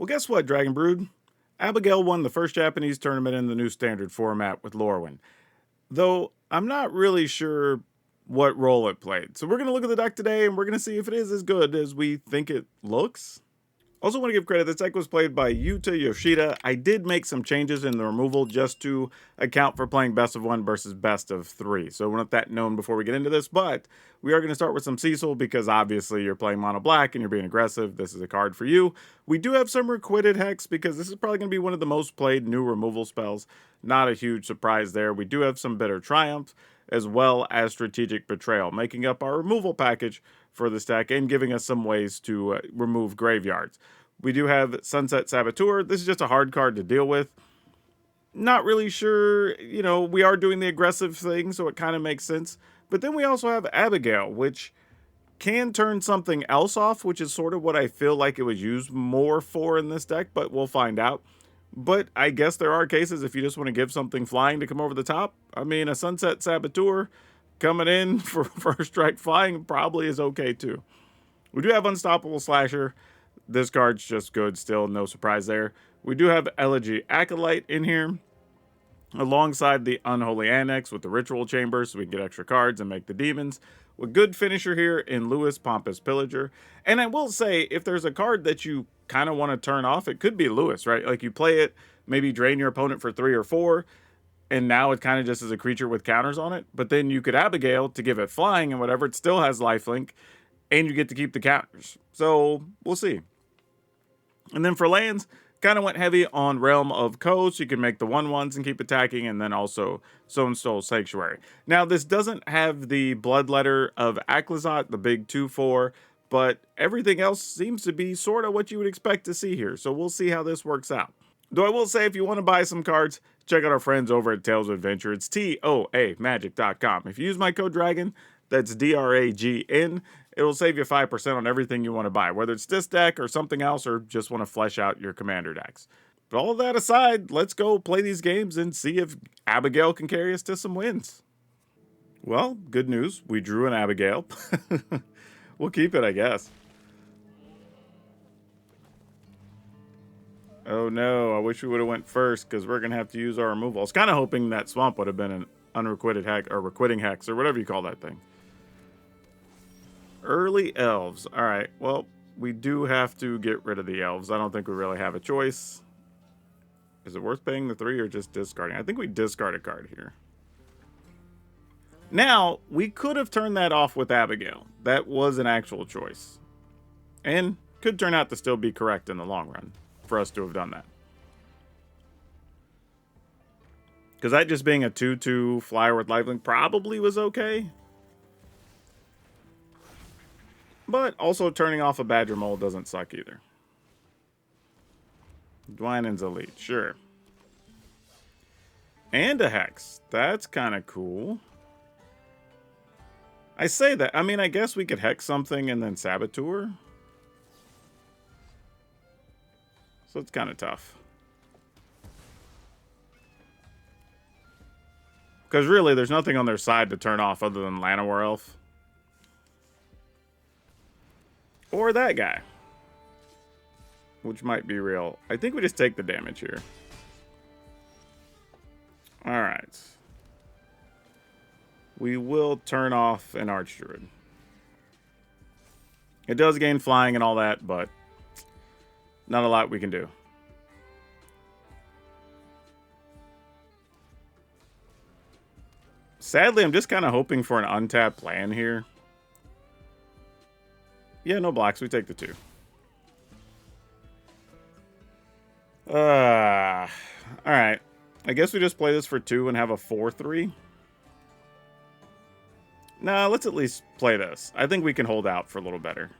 Well, guess what, Dragon Brood? Abigale won the first Japanese tournament in the new standard format with Lorwyn. Though I'm not really sure what role it played. So we're going to look at the deck today and we're going to see if it is as good as we think it looks. Also want to give credit, this deck was played by Yuta Yoshida. I did make some changes in the removal just to account for playing best of one versus best of three. So we want that known before we get into this, but we are going to start with some Cecil because obviously you're playing mono black and you're being aggressive. This is a card for you. We do have some Requited Hex because this is probably going to be one of the most played new removal spells. Not a huge surprise there. We do have some Bitter Triumph as well as Strategic Betrayal, making up our removal package for this deck and giving us some ways to remove graveyards. We do have Sunset Saboteur. This is just a hard card to deal with. Not really sure, we are doing the aggressive thing, so it kind of makes sense. But then we also have Abigale, which can turn something else off, which is sort of what I feel like it was used more for in this deck, but we'll find out. But I guess there are cases if you just want to give something flying to come over the top. I mean, a Sunset Saboteur coming in for first strike flying probably is okay too. We do have Unstoppable Slasher. This card's just good still, no surprise there. We do have Elegy Acolyte in here, alongside the Unholy Annex with the Ritual Chamber, so we can get extra cards and make the demons. A good finisher here in Lewis, Pompous Pillager. And I will say, if there's a card that you kind of want to turn off, it could be Lewis, right? Like you play it, maybe drain your opponent for 3 or 4, and now it kind of just is a creature with counters on it. But then you could Abigale to give it flying and whatever, it still has lifelink, and you get to keep the counters. So, we'll see. And then for lands, kind of went heavy on Realm of Co, so you can make the 1/1s and keep attacking, and then also Soul Sanctuary. Now, this doesn't have the Bloodletter of Aclazot, the big 2/4, but everything else seems to be sort of what you would expect to see here, so we'll see how this works out. Though I will say, if you want to buy some cards, check out our friends over at Tales of Adventure. It's TOAMagic.com. If you use my code DRAGON, that's DRAGN, it'll save you 5% on everything you want to buy, whether it's this deck or something else, or just want to flesh out your commander decks. But all of that aside, let's go play these games and see if Abigale can carry us to some wins. Well, good news. We drew an Abigale. We'll keep it, I guess. Oh no, I wish we would have went first because we're going to have to use our removal. I was kind of hoping that Swamp would have been an unrequited hex or requiting hex or whatever you call that thing. Early Elves. All right, well, we do have to get rid of the Elves. I don't think we really have a choice. Is it worth paying the 3 or just discarding? I think we discard a card here. Now, we could have turned that off with Abigale. That was an actual choice. And could turn out to still be correct in the long run for us to have done that. Because that just being a 2/2 flyer with lifelink probably was okay. But also turning off a Badger Mole doesn't suck either. Dwynen's Elite, sure. And a Hex. That's kind of cool. I say that. I mean, I guess we could Hex something and then Saboteur. So it's kind of tough. Because really, there's nothing on their side to turn off other than Llanowar Elf. Or that guy. Which might be real. I think we just take the damage here. Alright. We will turn off an Archdruid. It does gain flying and all that, but not a lot we can do. Sadly, I'm just kind of hoping for an untapped land here. Yeah, no blocks. We take the 2. Alright. I guess we just play this for 2 and have a 4/3. Nah, let's at least play this. I think we can hold out for a little better.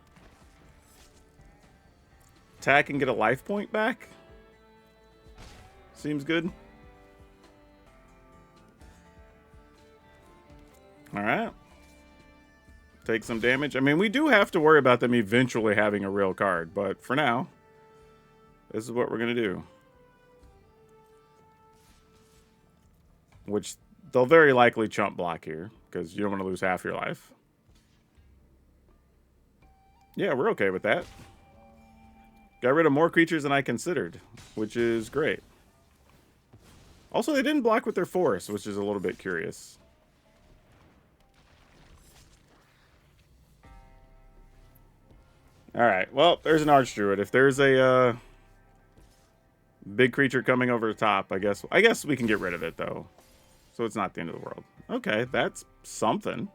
Attack and get a life point back. Seems good. Alright. Take some damage. I mean, we do have to worry about them eventually having a real card, but for now, this is what we're going to do. Which they'll very likely chump block here, because you don't want to lose half your life. Yeah, we're okay with that. Got rid of more creatures than I considered, which is great. Also, they didn't block with their forest, which is a little bit curious. Alright, well, there's an Archdruid. If there's a big creature coming over the top, I guess we can get rid of it, though. So it's not the end of the world. Okay, that's something.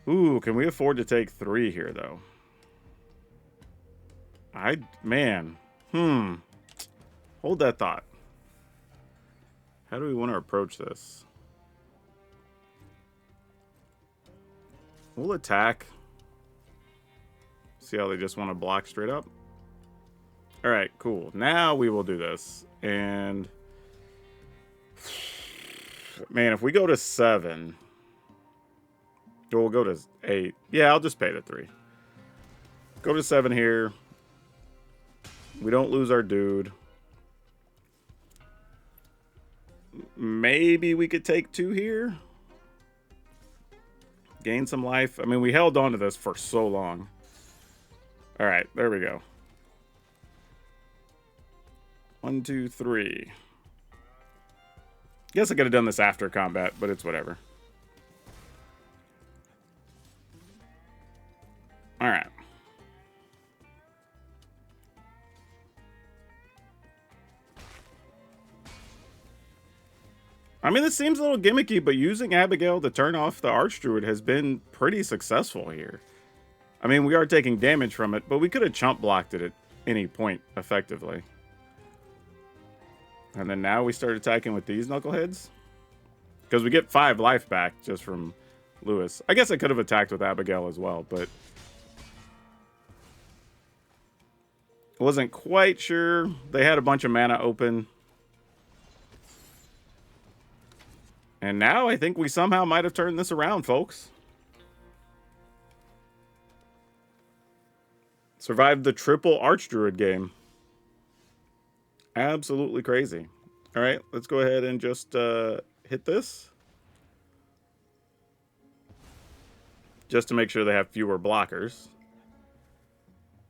Ooh, can we afford to take 3 here, though? Man. Hold that thought. How do we want to approach this? We'll attack. See how they just want to block straight up? Alright, cool. Now we will do this. And... man, if we go to 7... we'll go to 8. Yeah, I'll just pay the 3. Go to 7 here. We don't lose our dude. Maybe we could take 2 here. Gain some life. I mean, we held on to this for so long. Alright, there we go. 1, 2, 3. Guess I could have done this after combat, but it's whatever. Alright. I mean, this seems a little gimmicky, but using Abigale to turn off the Archdruid has been pretty successful here. I mean, we are taking damage from it, but we could have chump blocked it at any point effectively. And then now we start attacking with these knuckleheads. Because we get 5 life back just from Lewis. I guess I could have attacked with Abigale as well, but... wasn't quite sure. They had a bunch of mana open. And now I think we somehow might have turned this around, folks. Survived the triple Archdruid game. Absolutely crazy. All right, let's go ahead and just hit this. Just to make sure they have fewer blockers.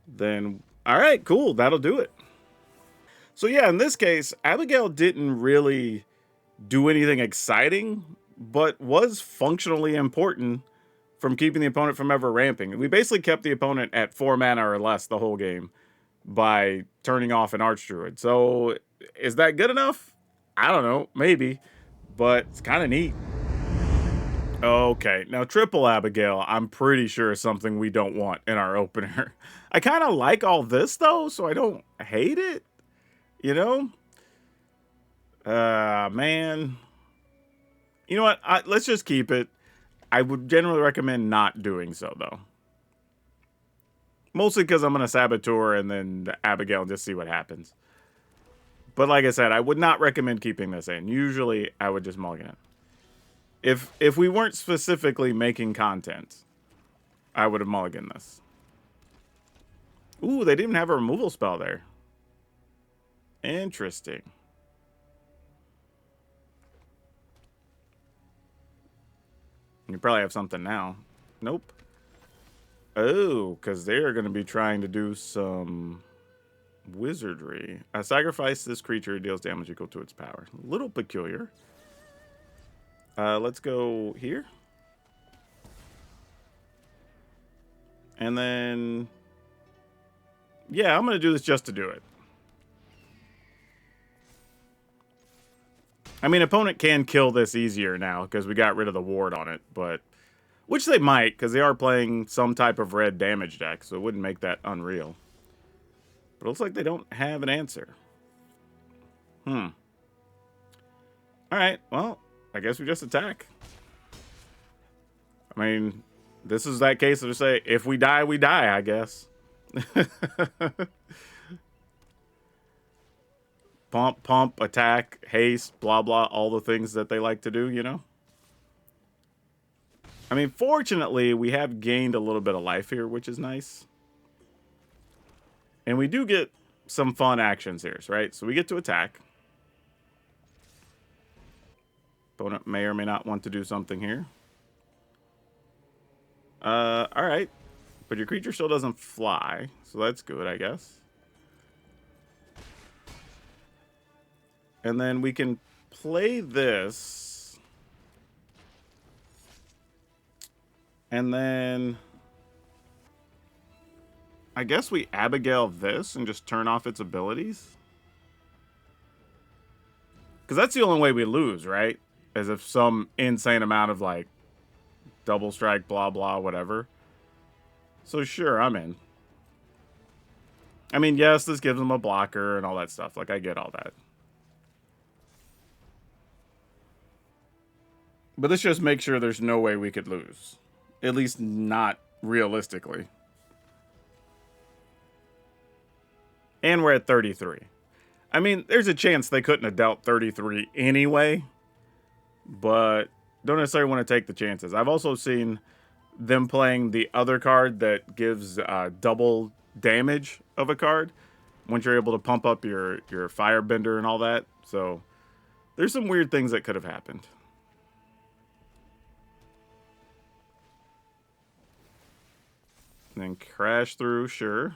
Then, all right, cool. That'll do it. So yeah, in this case, Abigale didn't really do anything exciting, but was functionally important from keeping the opponent from ever ramping. We basically kept the opponent at 4 mana or less the whole game by turning off an Archdruid. So is that good enough? I don't know, maybe, but it's kind of neat. Okay, now triple Abigale, I'm pretty sure is something we don't want in our opener. I kind of like all this though, so I don't hate it, you know? Man. You know what? Let's just keep it. I would generally recommend not doing so, though. Mostly because I'm going to Saboteur and then Abigale and just see what happens. But like I said, I would not recommend keeping this in. Usually, I would just mulligan it. If we weren't specifically making content, I would have mulliganed this. Ooh, they didn't even have a removal spell there. Interesting. You probably have something now. Nope. Oh, because they are going to be trying to do some wizardry. I sacrifice this creature, deals damage equal to its power. A little peculiar. Let's go here. And then... yeah, I'm going to do this just to do it. I mean, opponent can kill this easier now because we got rid of the ward on it, but... which they might, because they are playing some type of red damage deck, so it wouldn't make that unreal. But it looks like they don't have an answer. Alright, well, I guess we just attack. I mean, this is that case of to say, if we die, we die, I guess. Pump, attack, haste, blah, blah, all the things that they like to do, you know? I mean, fortunately, we have gained a little bit of life here, which is nice. And we do get some fun actions here, right? So we get to attack. Opponent may or may not want to do something here. Alright. But your creature still doesn't fly, so that's good, I guess. And then we can play this. And then I guess we Abigale this and just turn off its abilities. Because that's the only way we lose, right? As if some insane amount of, like, double strike, blah, blah, whatever. So sure, I'm in. I mean, yes, this gives them a blocker and all that stuff. Like, I get all that. But this just makes sure there's no way we could lose. At least not realistically. And we're at 33. I mean, there's a chance they couldn't have dealt 33 anyway. But don't necessarily want to take the chances. I've also seen them playing the other card that gives double damage of a card once you're able to pump up your Firebender and all that. So there's some weird things that could have happened. And then crash through, sure.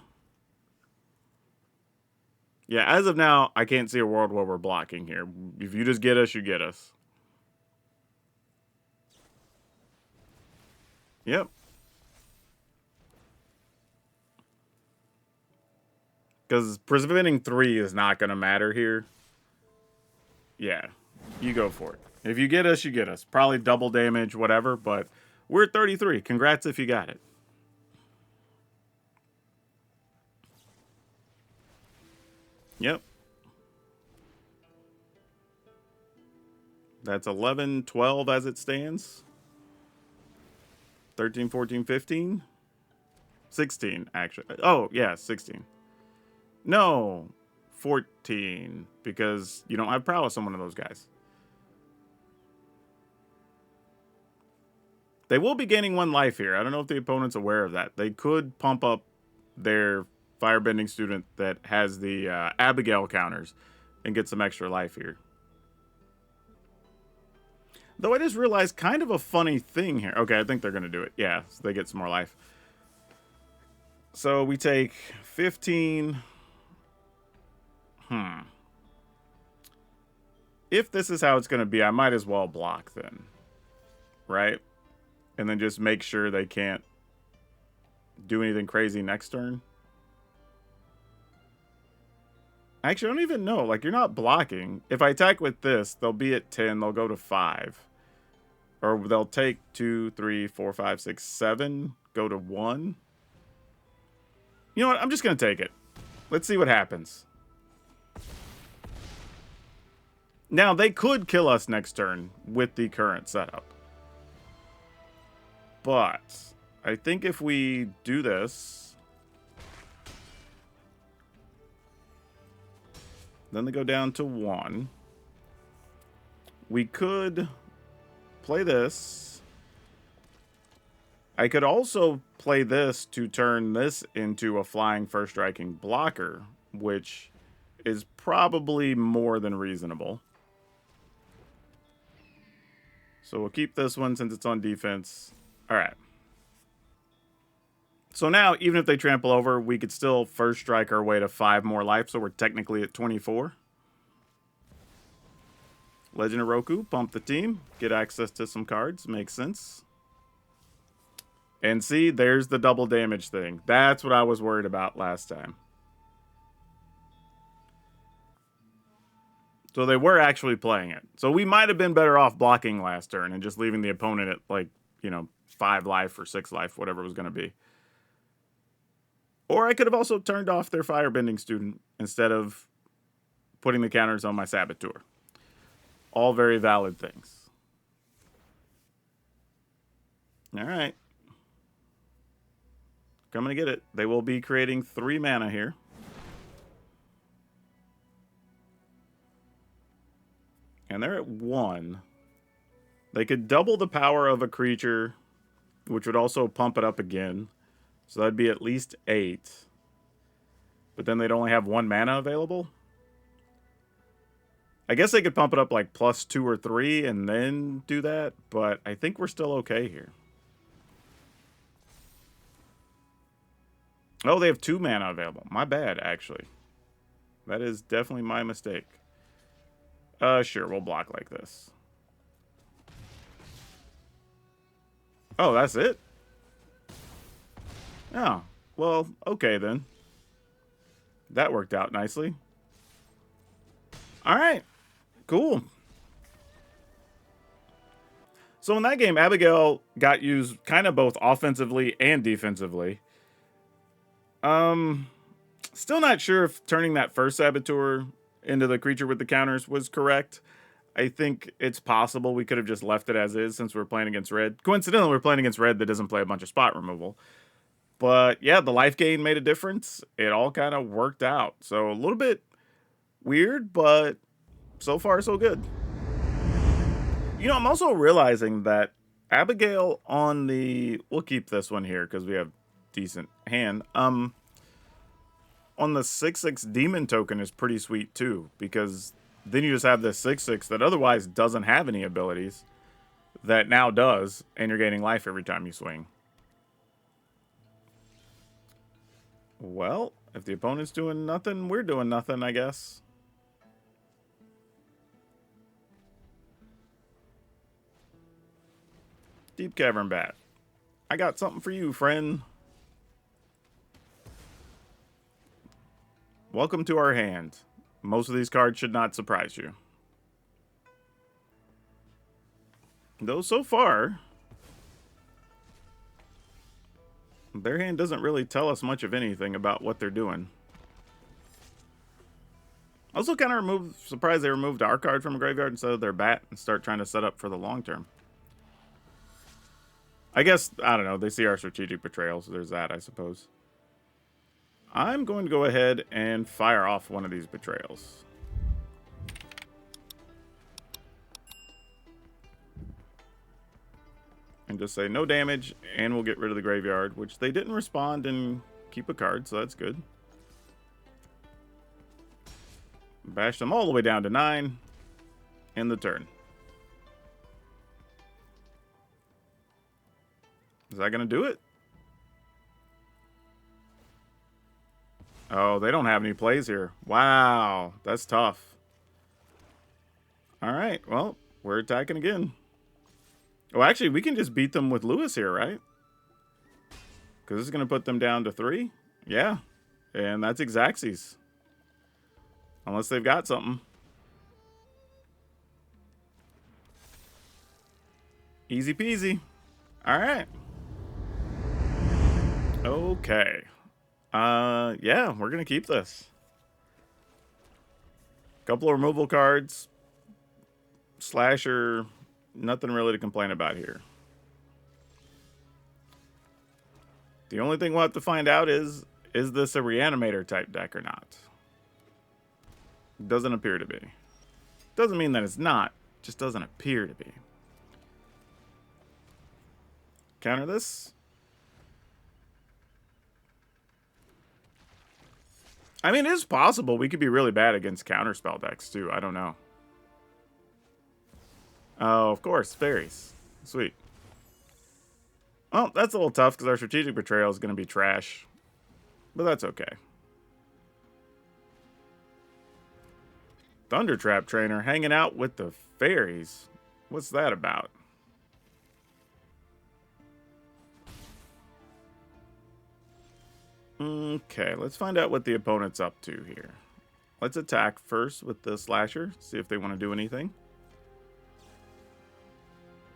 Yeah, as of now, I can't see a world where we're blocking here. If you just get us, you get us. Yep. Because preventing 3 is not going to matter here. Yeah, you go for it. If you get us, you get us. Probably double damage, whatever, but we're at 33. Congrats if you got it. Yep. That's 11, 12 as it stands. 13, 14, 15. 16, actually. Oh, yeah, 16. No, 14, because you don't have prowess on one of those guys. They will be gaining 1 life here. I don't know if the opponent's aware of that. They could pump up their Firebending student that has the Abigale counters and get some extra life here. Though I just realized kind of a funny thing here. Okay, I think they're going to do it. Yeah, so they get some more life. So we take 15. If this is how it's going to be, I might as well block then. Right? And then just make sure they can't do anything crazy next turn. Actually, I don't even know. Like, you're not blocking. If I attack with this, they'll be at 10. They'll go to 5. Or they'll take 2, 3, 4, 5, 6, 7. Go to 1. You know what? I'm just going to take it. Let's see what happens. Now, they could kill us next turn with the current setup. But I think if we do this... Then they go down to 1. We could play this. I could also play this to turn this into a flying first striking blocker, which is probably more than reasonable. So we'll keep this one since it's on defense. All right. So now, even if they trample over, we could still first strike our way to 5 more life, so we're technically at 24. Legend of Roku, pump the team, get access to some cards, makes sense. And see, there's the double damage thing. That's what I was worried about last time. So they were actually playing it. So we might have been better off blocking last turn and just leaving the opponent at, like, you know, 5 life or 6 life, whatever it was going to be. Or I could have also turned off their Firebending student instead of putting the counters on my Saboteur. All very valid things. All right. Coming to get it. They will be creating 3 mana here. And they're at 1. They could double the power of a creature, which would also pump it up again. So that'd be at least 8. But then they'd only have 1 mana available. I guess they could pump it up like +2 or 3 and then do that. But I think we're still okay here. Oh, they have 2 mana available. My bad, actually. That is definitely my mistake. Sure, we'll block like this. Oh, that's it? Oh, well, okay then. That worked out nicely. Alright, cool. So in that game, Abigale got used kind of both offensively and defensively. Still not sure if turning that first Saboteur into the creature with the counters was correct. I think it's possible we could have just left it as is since we're playing against red. Coincidentally, we're playing against red that doesn't play a bunch of spot removal. But yeah, the life gain made a difference. It all kind of worked out. So a little bit weird, but so far so good. You know, I'm also realizing that Abigale on the... We'll keep this one here because we have decent hand. On the 6/6 demon token is pretty sweet too, because then you just have this 6/6 that otherwise doesn't have any abilities that now does, and you're gaining life every time you swing. Well, if the opponent's doing nothing, we're doing nothing, I guess. Deep Cavern Bat. I got something for you, friend. Welcome to our hand. Most of these cards should not surprise you. Though so far, their hand doesn't really tell us much of anything about what they're doing. Also kind of surprised they removed our card from a graveyard instead of their bat and start trying to set up for the long term. I guess, I don't know, they see our strategic betrayal, so there's that, I suppose. I'm going to go ahead and fire off one of these betrayals. And just say no damage, and we'll get rid of the graveyard, which they didn't respond and keep a card, so that's good. Bash them all the way down to 9. End the turn. Is that going to do it? Oh, they don't have any plays here. Wow, that's tough. All right, well, we're attacking again. Oh, actually, we can just beat them with Lewis here, right? Because this is going to put them down to 3. Yeah, and that's Xaxes. Unless they've got something. Easy peasy. All right. Okay. Yeah, we're going to keep this. Couple of removal cards. Slasher. Nothing really to complain about here. The only thing we'll have to find out is this a Reanimator type deck or not? Doesn't appear to be. Doesn't mean that it's not. Just doesn't appear to be. Counter this. I mean, it's possible we could be really bad against counterspell decks too. I don't know. Oh, of course, fairies. Sweet. Well, that's a little tough because our strategic betrayal is going to be trash. But that's okay. Thundertrap Trainer hanging out with the fairies. What's that about? Okay, let's find out what the opponent's up to here. Let's attack first with the Slasher, see if they want to do anything.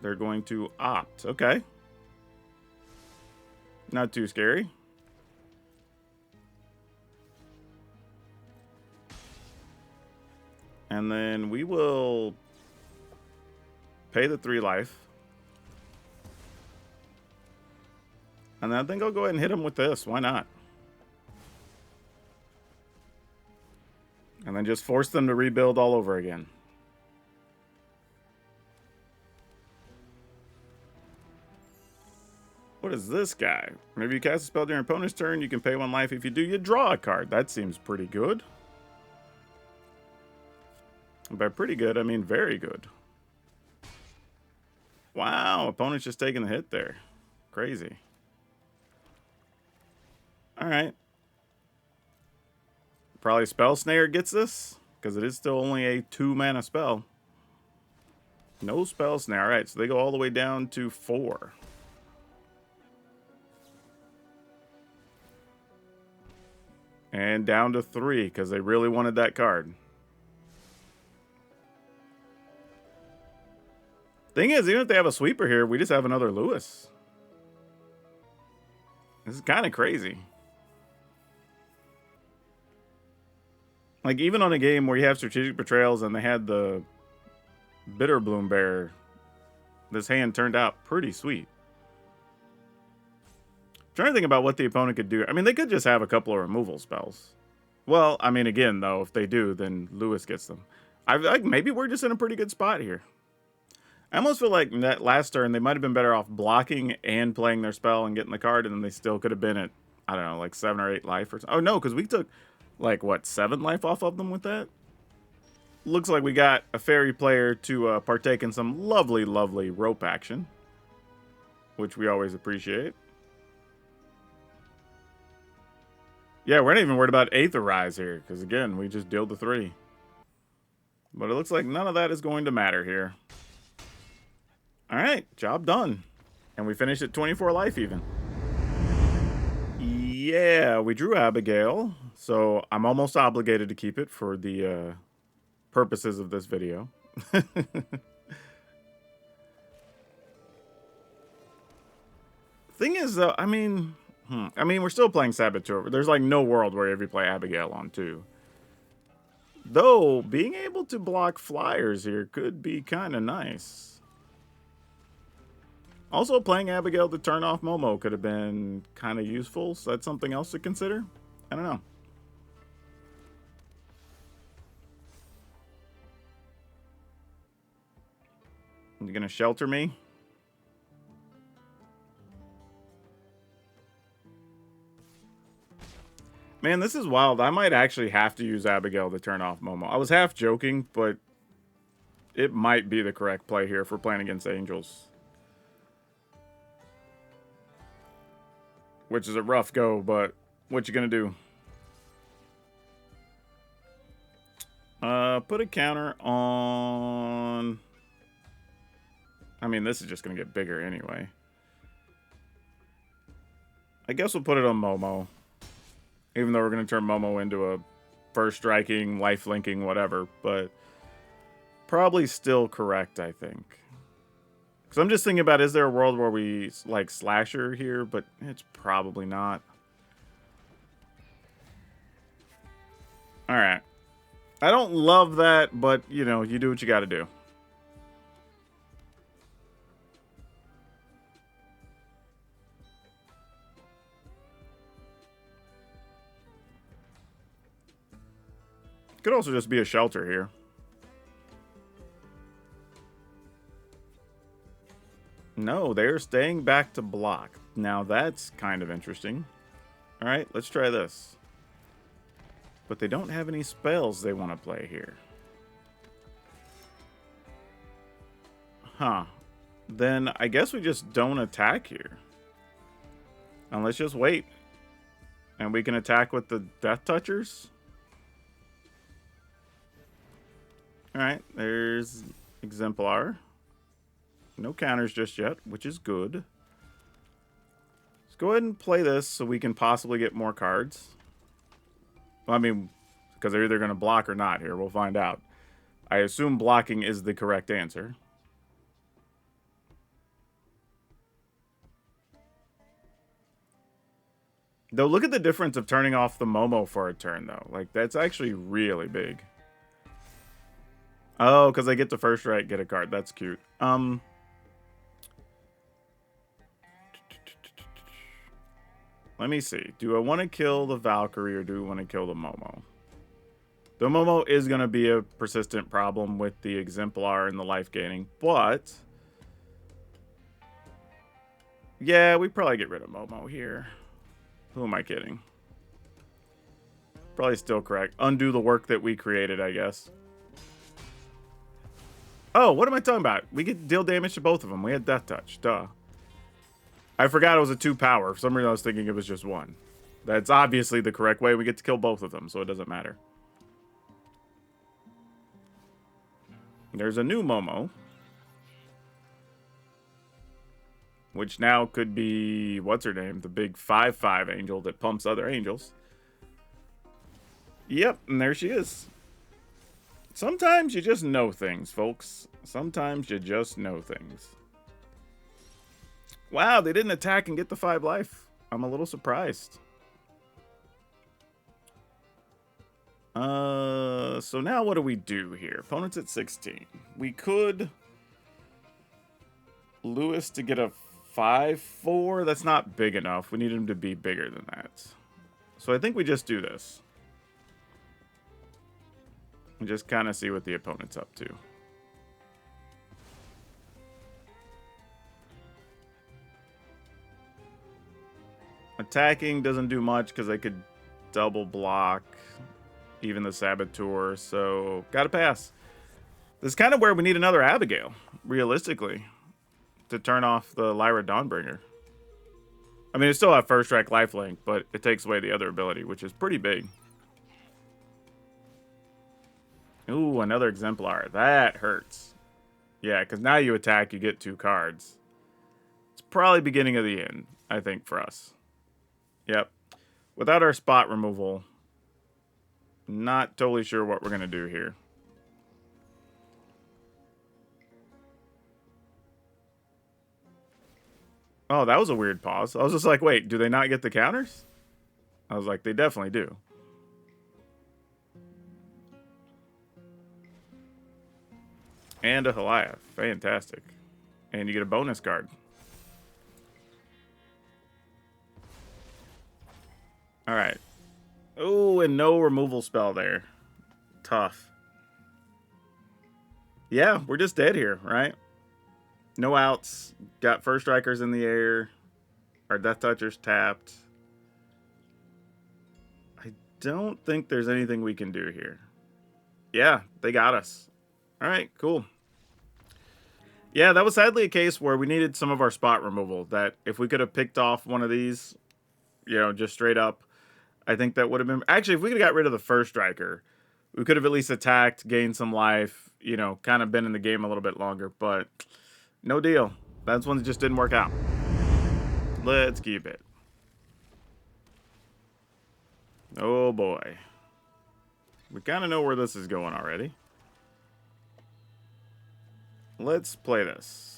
They're going to opt. Okay. Not too scary. And then we will pay the 3 life. And then I think I'll go ahead and hit him with this. Why not? And then just force them to rebuild all over again. What is this guy? Whenever you cast a spell during your opponent's turn, you can pay 1 life. If you do, you draw a card. That seems pretty good. And by pretty good, I mean very good. Wow, opponent's just taking the hit there. Crazy. Alright. Probably Spell Snare gets this, because it is still only a 2-mana spell. No Spell Snare. All right, so they go all the way down to 4. And down to 3, because they really wanted that card. Thing is, even if they have a sweeper here, we just have another Lewis. This is kind of crazy. Like, even on a game where you have Strategic Betrayals and they had the Bitter Bloom Bear, this hand turned out pretty sweet. Trying to think about what the opponent could do. I mean, they could just have a couple of removal spells. Well, I mean, again, though, if they do, then Lewis gets them. Maybe we're just in a pretty good spot here. I almost feel like that last turn, they might have been better off blocking and playing their spell and getting the card, and then they still could have been at, I don't know, like 7 or 8 life or something. Oh, no, because we took, like, what, 7 life off of them with that? Looks like we got a fairy player to partake in some lovely, lovely rope action, which we always appreciate. Yeah, we're not even worried about Aetherize here, because, again, we just deal the 3. But it looks like none of that is going to matter here. All right, job done. And we finished at 24 life even. Yeah, we drew Abigale, so I'm almost obligated to keep it for the purposes of this video. Thing is, though, I mean, we're still playing Saboteur. There's like no world where you play Abigale on 2. Though, being able to block flyers here could be kind of nice. Also, playing Abigale to turn off Momo could have been kind of useful, so that's something else to consider. I don't know. You gonna shelter me? Man, this is wild. I might actually have to use Abigale to turn off Momo. I was half joking, but it might be the correct play here for playing against Angels. Which is a rough go, but what you gonna do? Put a counter on... I mean, this is just gonna get bigger anyway. I guess we'll put it on Momo. Even though we're gonna turn Momo into a first striking, life linking, whatever. But probably still correct, I think. Because I'm just thinking about, is there a world where we, like, Slasher here? But it's probably not. Alright. I don't love that, but, you know, you do what you gotta do. Could also just be a shelter here. No, they're staying back to block. Now that's kind of interesting. Alright, let's try this. But they don't have any spells they want to play here. Huh. Then I guess we just don't attack here. And let's just wait. And we can attack with the Death Touchers. Alright, there's Exemplar. No counters just yet, which is good. Let's go ahead and play this so we can possibly get more cards. Well, I mean, because they're either going to block or not here. We'll find out. I assume blocking is the correct answer. Though, look at the difference of turning off the Momo for a turn, though. Like, that's actually really big. Oh, because I get to first right, get a card. That's cute. Let me see. Do I want to kill the Valkyrie or do I want to kill the Momo? The Momo is going to be a persistent problem with the Exemplar and the life gaining, but... yeah, we probably get rid of Momo here. Who am I kidding? Probably still correct. Undo the work that we created, I guess. Oh, what am I talking about? We get deal damage to both of them. We had Death Touch. Duh. I forgot it was a 2 power. For some reason, I was thinking it was just 1. That's obviously the correct way. We get to kill both of them, so it doesn't matter. There's a new Momo. Which now could be, what's her name? The big 5/5 angel that pumps other angels. Yep, and there she is. Sometimes you just know things, folks. Sometimes you just know things. Wow, they didn't attack and get the 5 life. I'm a little surprised. So now what do we do here? Opponent's at 16. We could Lewis to get a 5/4. That's not big enough. We need him to be bigger than that. So I think we just do this. And just kind of see what the opponent's up to. Attacking doesn't do much because they could double block even the Saboteur. So gotta pass. This is kind of where we need another Abigale, realistically, to turn off the Lyra Dawnbringer. I mean, it still have first strike lifelink, but it takes away the other ability, which is pretty big. Ooh, another Exemplar. That hurts. Yeah, because now you attack, you get 2 cards. It's probably beginning of the end, I think, for us. Yep. Without our spot removal, not totally sure what we're going to do here. Oh, that was a weird pause. I was just like, wait, do they not get the counters? I was like, they definitely do. And a Halaya. Fantastic. And you get a bonus card. Alright. Oh, and no removal spell there. Tough. Yeah, we're just dead here, right? No outs. Got first strikers in the air. Our Death Toucher's tapped. I don't think there's anything we can do here. Yeah, they got us. Alright, cool. Yeah, that was sadly a case where we needed some of our spot removal. That if we could have picked off one of these, you know, just straight up, I think that would have been... Actually, if we could have got rid of the first striker, we could have at least attacked, gained some life, you know, kind of been in the game a little bit longer. But no deal. That's one that just didn't work out. Let's keep it. Oh, boy. We kind of know where this is going already. Let's play this.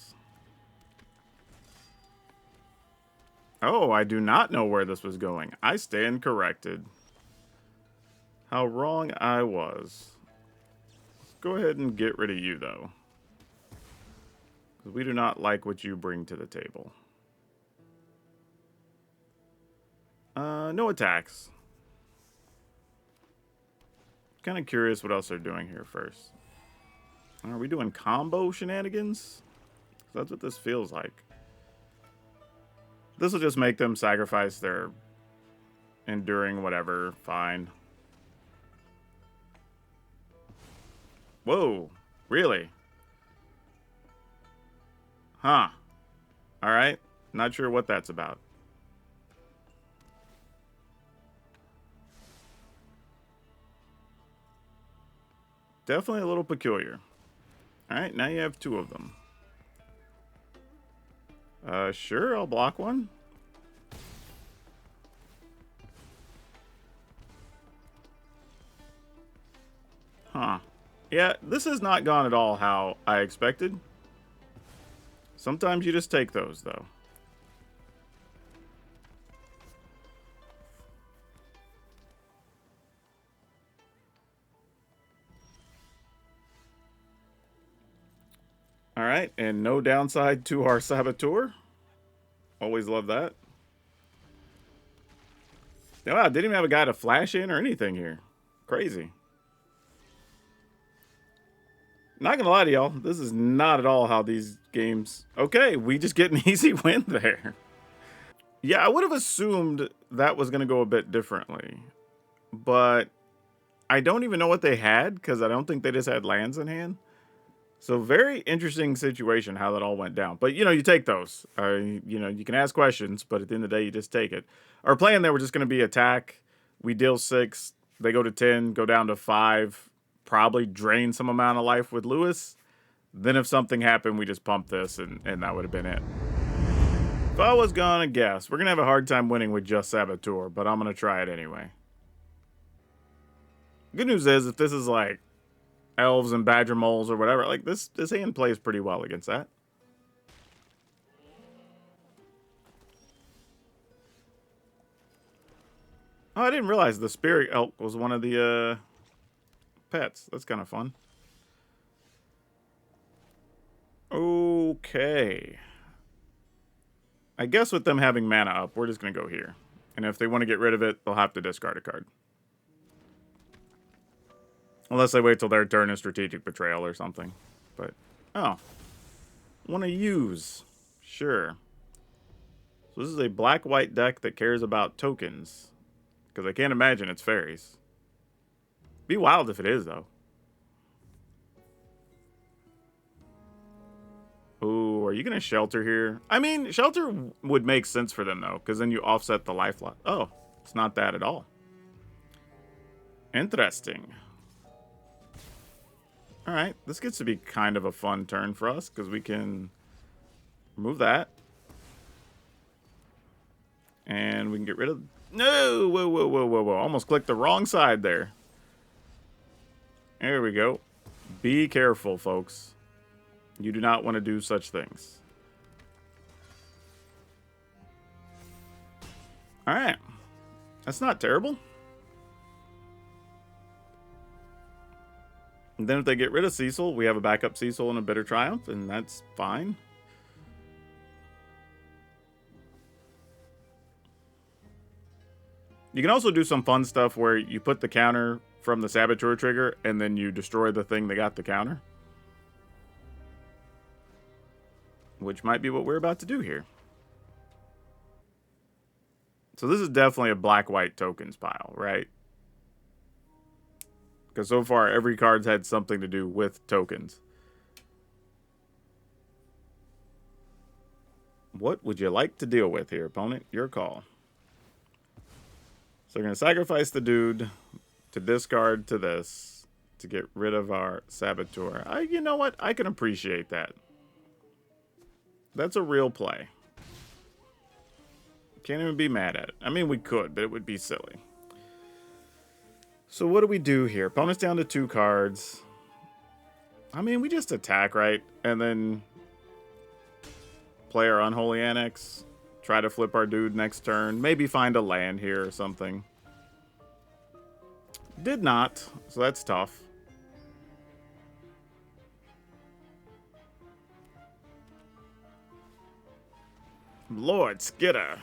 Oh, I do not know where this was going. I stand corrected. How wrong I was. Let's go ahead and get rid of you, though. Because we do not like what you bring to the table. No attacks. Kind of curious what else they're doing here first. Are we doing combo shenanigans? That's what this feels like. This will just make them sacrifice their enduring whatever. Fine. Whoa. Really? Huh. Alright. Not sure what that's about. Definitely a little peculiar. Alright, now you have 2 of them. Sure, I'll block one. Huh. Yeah, this has not gone at all how I expected. Sometimes you just take those, though. Alright, and no downside to our Saboteur. Always love that. Wow, didn't even have a guy to flash in or anything here. Crazy. Not gonna lie to y'all, this is not at all how these games... Okay, we just get an easy win there. Yeah, I would have assumed that was gonna go a bit differently. But I don't even know what they had, because I don't think they just had lands in hand. So very interesting situation how that all went down. But, you know, you take those. You know, you can ask questions, but at the end of the day, you just take it. Our plan there, we're just going to be attack. We deal 6. They go to 10, go down to 5. Probably drain some amount of life with Lewis. Then if something happened, we just pump this, and that would have been it. If I was going to guess, we're going to have a hard time winning with just Saboteur, but I'm going to try it anyway. Good news is, if this is like Elves and Badger Moles or whatever, like this hand plays pretty well against that. Oh, I didn't realize the Spirit Elk was one of the pets. That's kind of fun. Okay. I guess with them having mana up, we're just going to go here. And if they want to get rid of it, they'll have to discard a card. Unless they wait till their turn in Strategic Betrayal or something. But, oh. Want to use. Sure. So this is a black-white deck that cares about tokens. Because I can't imagine it's fairies. Be wild if it is, though. Ooh, are you going to shelter here? I mean, shelter would make sense for them, though. Because then you offset the life lot. Oh, it's not that at all. Interesting. Alright, this gets to be kind of a fun turn for us, because we can remove that. And we can get rid of... No! Whoa, whoa, whoa, whoa, whoa. Almost clicked the wrong side there. There we go. Be careful, folks. You do not want to do such things. Alright. That's not terrible. And then if they get rid of Cecil, we have a backup Cecil and a Bitter Triumph, and that's fine. You can also do some fun stuff where you put the counter from the Saboteur trigger, and then you destroy the thing that got the counter. Which might be what we're about to do here. So this is definitely a black-white tokens pile, right? Because so far, every card's had something to do with tokens. What would you like to deal with here, opponent? Your call. So we're going to sacrifice the dude to discard to this to get rid of our Saboteur. You know what? I can appreciate that. That's a real play. Can't even be mad at it. I mean, we could, but it would be silly. So what do we do here? Opponent's down to 2 cards. I mean, we just attack, right? And then play our Unholy Annex. Try to flip our dude next turn. Maybe find a land here or something. Did not, so that's tough. Lord Skidder.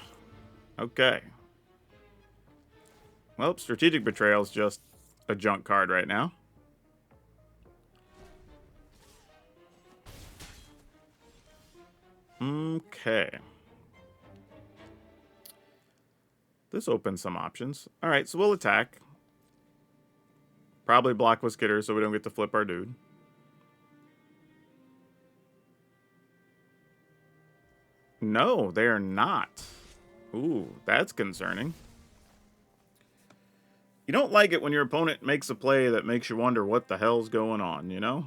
Okay. Well, Strategic Betrayal is just a junk card right now. Okay. This opens some options. Alright, so we'll attack. Probably block with Skidder so we don't get to flip our dude. No, they are not. Ooh, that's concerning. You don't like it when your opponent makes a play that makes you wonder what the hell's going on, you know?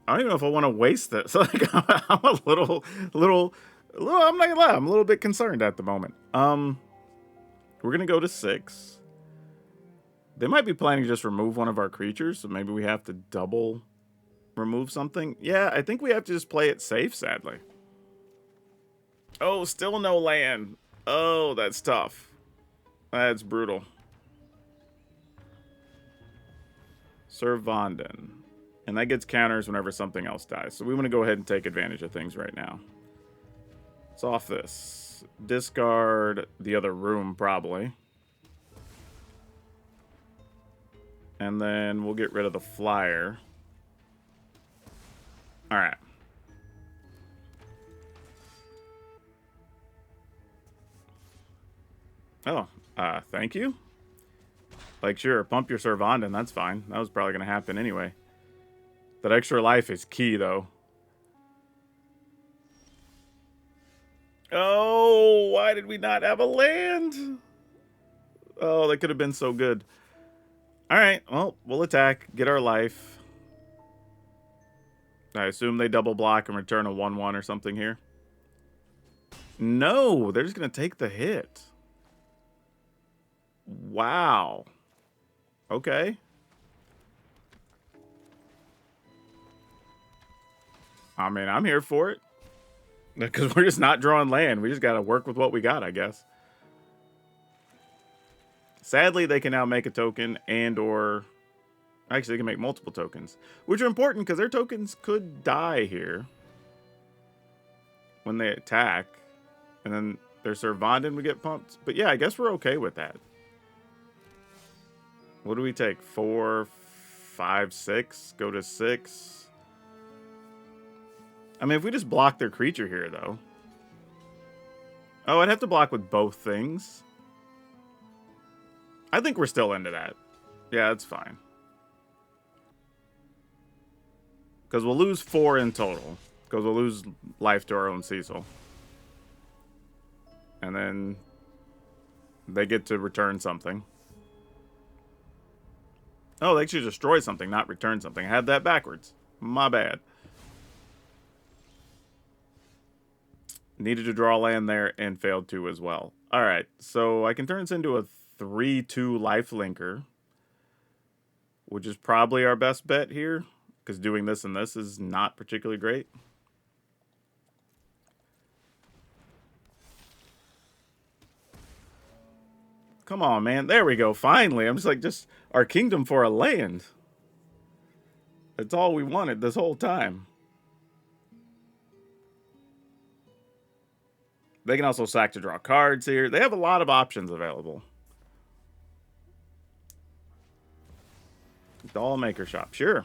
I don't even know if I want to waste this. Like, I'm a little, I'm not gonna lie, I'm a little bit concerned at the moment. We're gonna go to 6. They might be planning to just remove one of our creatures, so maybe we have to double remove something. Yeah, I think we have to just play it safe, sadly. Oh, still no land. Oh, that's tough. That's brutal. Sir Vonden. And that gets counters whenever something else dies. So we want to go ahead and take advantage of things right now. It's off this. Discard the other room, probably. And then we'll get rid of the flyer. Alright. Oh, thank you. Like, sure, pump your Servandin, that's fine. That was probably going to happen anyway. That extra life is key, though. Oh, why did we not have a land? Oh, that could have been so good. All right, well, we'll attack, get our life. I assume they double block and return a 1/1 or something here. No, they're just going to take the hit. Wow. Okay. I mean, I'm here for it. Because we're just not drawing land. We just got to work with what we got, I guess. Sadly, they can now make a token and or... Actually, they can make multiple tokens. Which are important because their tokens could die here. When they attack. And then their Servandin would get pumped. But yeah, I guess we're okay with that. What do we take? 4, 5, 6? Go to 6. I mean, if we just block their creature here, though. Oh, I'd have to block with both things. I think we're still into that. Yeah, that's fine. Because we'll lose 4 in total. Because we'll lose life to our own Cecil. And then they get to return something. Oh, they should destroy something, not return something. I had that backwards. My bad. Needed to draw land there and failed to as well. All right, so I can turn this into a 3/2 lifelinker, which is probably our best bet here, because doing this and this is not particularly great. Come on, man. There we go. Finally. I'm just like, just our kingdom for a land. That's all we wanted this whole time. They can also sack to draw cards here. They have a lot of options available. Doll Maker Shop, sure.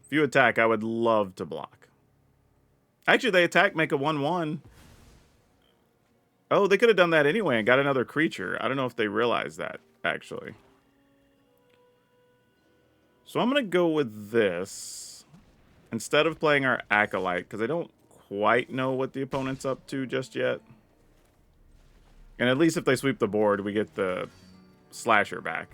If you attack, I would love to block. Actually, they attack, make a 1/1. Oh, they could have done that anyway and got another creature. I don't know if they realized that, actually. So I'm going to go with this. Instead of playing our Acolyte, because I don't quite know what the opponent's up to just yet. And at least if they sweep the board, we get the Slasher back.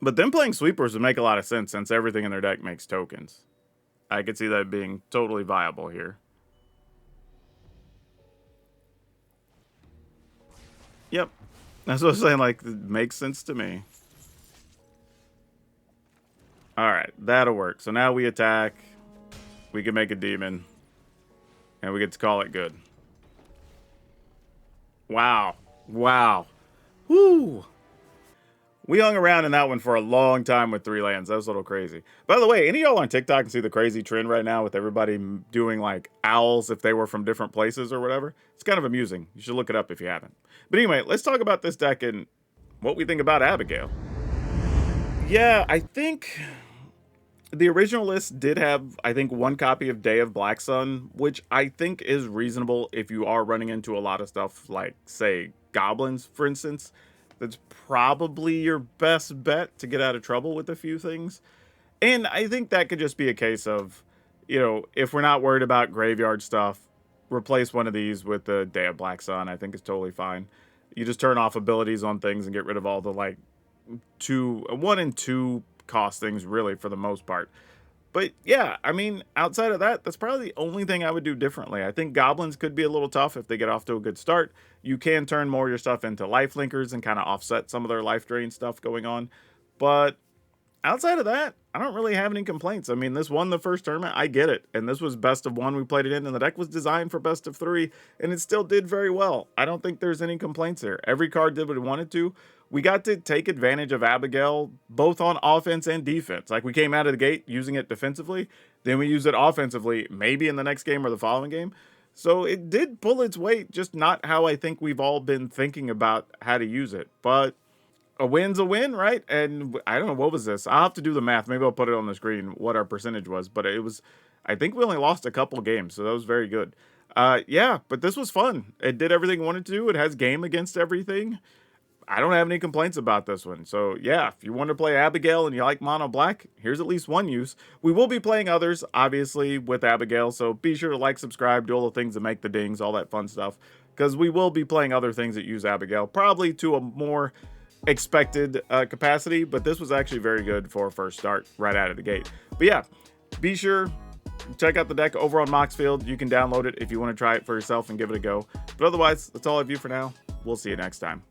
But them playing sweepers would make a lot of sense since everything in their deck makes tokens. I could see that being totally viable here. Yep. That's what I'm saying, like, it makes sense to me. Alright, that'll work. So now we attack. We can make a demon. And we get to call it good. Wow. Wow. Woo! We hung around in that one for a long time with 3 lands. That was a little crazy. By the way, any of y'all on TikTok can see the crazy trend right now with everybody doing like owls if they were from different places or whatever. It's kind of amusing. You should look it up if you haven't. But anyway, let's talk about this deck and what we think about Abigale. Yeah, I think the original list did have, I think, 1 copy of Day of Black Sun, which I think is reasonable if you are running into a lot of stuff like, say, goblins, for instance. That's probably your best bet to get out of trouble with a few things. And I think that could just be a case of, you know, if we're not worried about graveyard stuff, replace one of these with the Day of Black Sun. I think it's totally fine. You just turn off abilities on things and get rid of all the, like, 1 and 2 cost things, really, for the most part. But yeah, I mean, outside of that, that's probably the only thing I would do differently. I think goblins could be a little tough if they get off to a good start. You can turn more of your stuff into life linkers and kind of offset some of their life drain stuff going on. But outside of that, I don't really have any complaints. I mean, this won the first tournament. I get it. And this was best of 1 we played it in. And the deck was designed for best of 3. And it still did very well. I don't think there's any complaints there. Every card did what it wanted to. We got to take advantage of Abigale both on offense and defense. Like, we came out of the gate using it defensively. Then we use it offensively, maybe in the next game or the following game. So it did pull its weight, just not how I think we've all been thinking about how to use it. But a win's a win, right? And I don't know, what was this? I'll have to do the math. Maybe I'll put it on the screen what our percentage was. But it was I think we only lost a couple games, so that was very good. Yeah, but this was fun. It did everything it wanted to do. It has game against everything. I don't have any complaints about this one. So yeah, if you want to play Abigale and you like mono black, here's at least one use. We will be playing others, obviously, with Abigale, so be sure to like, subscribe, do all the things that make the dings, all that fun stuff, because we will be playing other things that use Abigale, probably to a more expected capacity, but this was actually very good for a first start right out of the gate. But yeah, be sure check out the deck over on Moxfield. You can download it if you want to try it for yourself and give it a go. But otherwise, that's all I have for now. We'll see you next time.